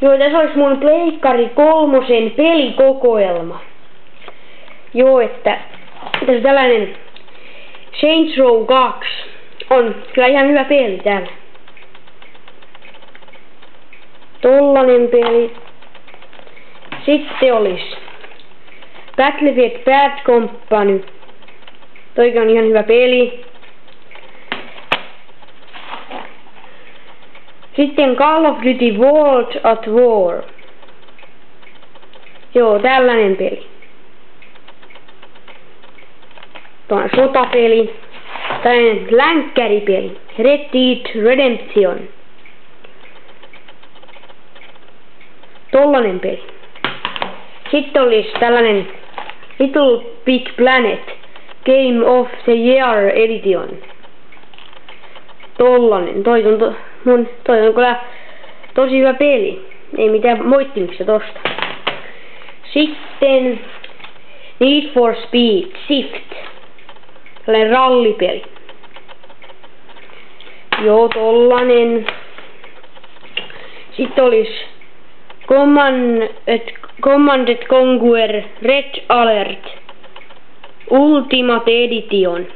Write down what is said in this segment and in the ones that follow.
Joo, tässä olisi mun Pleikkari 3 pelikokoelma. Joo, että tässä on tällainen Saints Row 2. On kyllä ihan hyvä peli täällä. Tollanen peli. Sitten olisi Battlefield Bad Company. Toikin on ihan hyvä peli. Sitten Call of Duty World at War. Joo, tällainen peli. Tuo on sotapeli. Tällainen länkkäripeli. Red Dead Redemption. Tollanen peli. Sitten olisi tällainen Little Big Planet Game of the Year Edition. Tollanen. Toi on kyllä tosi hyvä peli. Ei mitään moittimista tosta. Sitten Need for Speed Shift. Tällainen rallipeli. Joo, tollanen. Sitten olisi Command & Conquer Red Alert Ultimate Edition.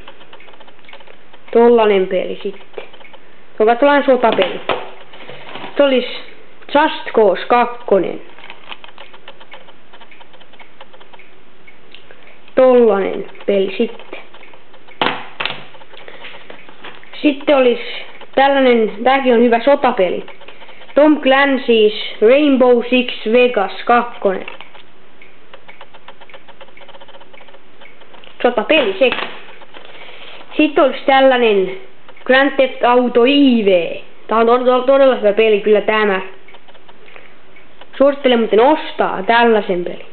Tollanen peli sitten. Se on tällainen sotapeli. Sitten olisi Just Cause 2. Tollanen peli sitten. Sitten olisi tällainen, tääkin on hyvä sotapeli. Tom Clancy's Rainbow Six Vegas 2. Sotapeli sekä. Sitten olisi tällainen Grand Theft Auto IV. Tää on todella hyvä peli kyllä tämä. Suosittelen muuten ostaa tällaisen pelin.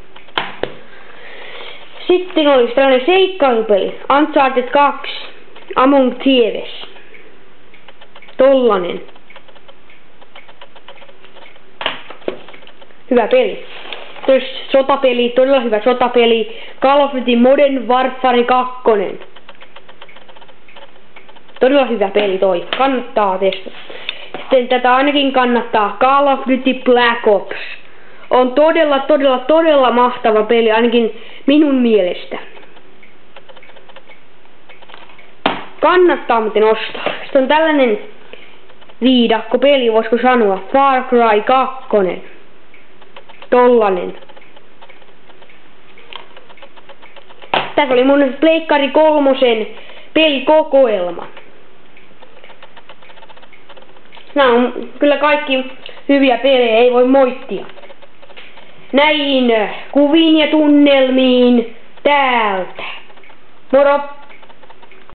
Sitten olisi tällainen seikkailupeli. Uncharted 2. Among Thieves. Tollanen. Hyvä peli. Sotapeli, todella hyvä sotapeli. Call of Duty Modern Warfare 2. Todella hyvä peli toi. Kannattaa testata. Sitten tätä ainakin kannattaa. Call of Duty Black Ops. On todella mahtava peli, ainakin minun mielestä. Kannattaa muuten ostaa. Sitten on tällainen viidakkopeli, voisiko sanoa. Far Cry 2. Tollanen. Tässä oli mun Pleikkari 3 pelikokoelma. Nämä on kyllä kaikki hyviä pelejä, ei voi moittia. Näihin kuviin ja tunnelmiin täältä. Moro!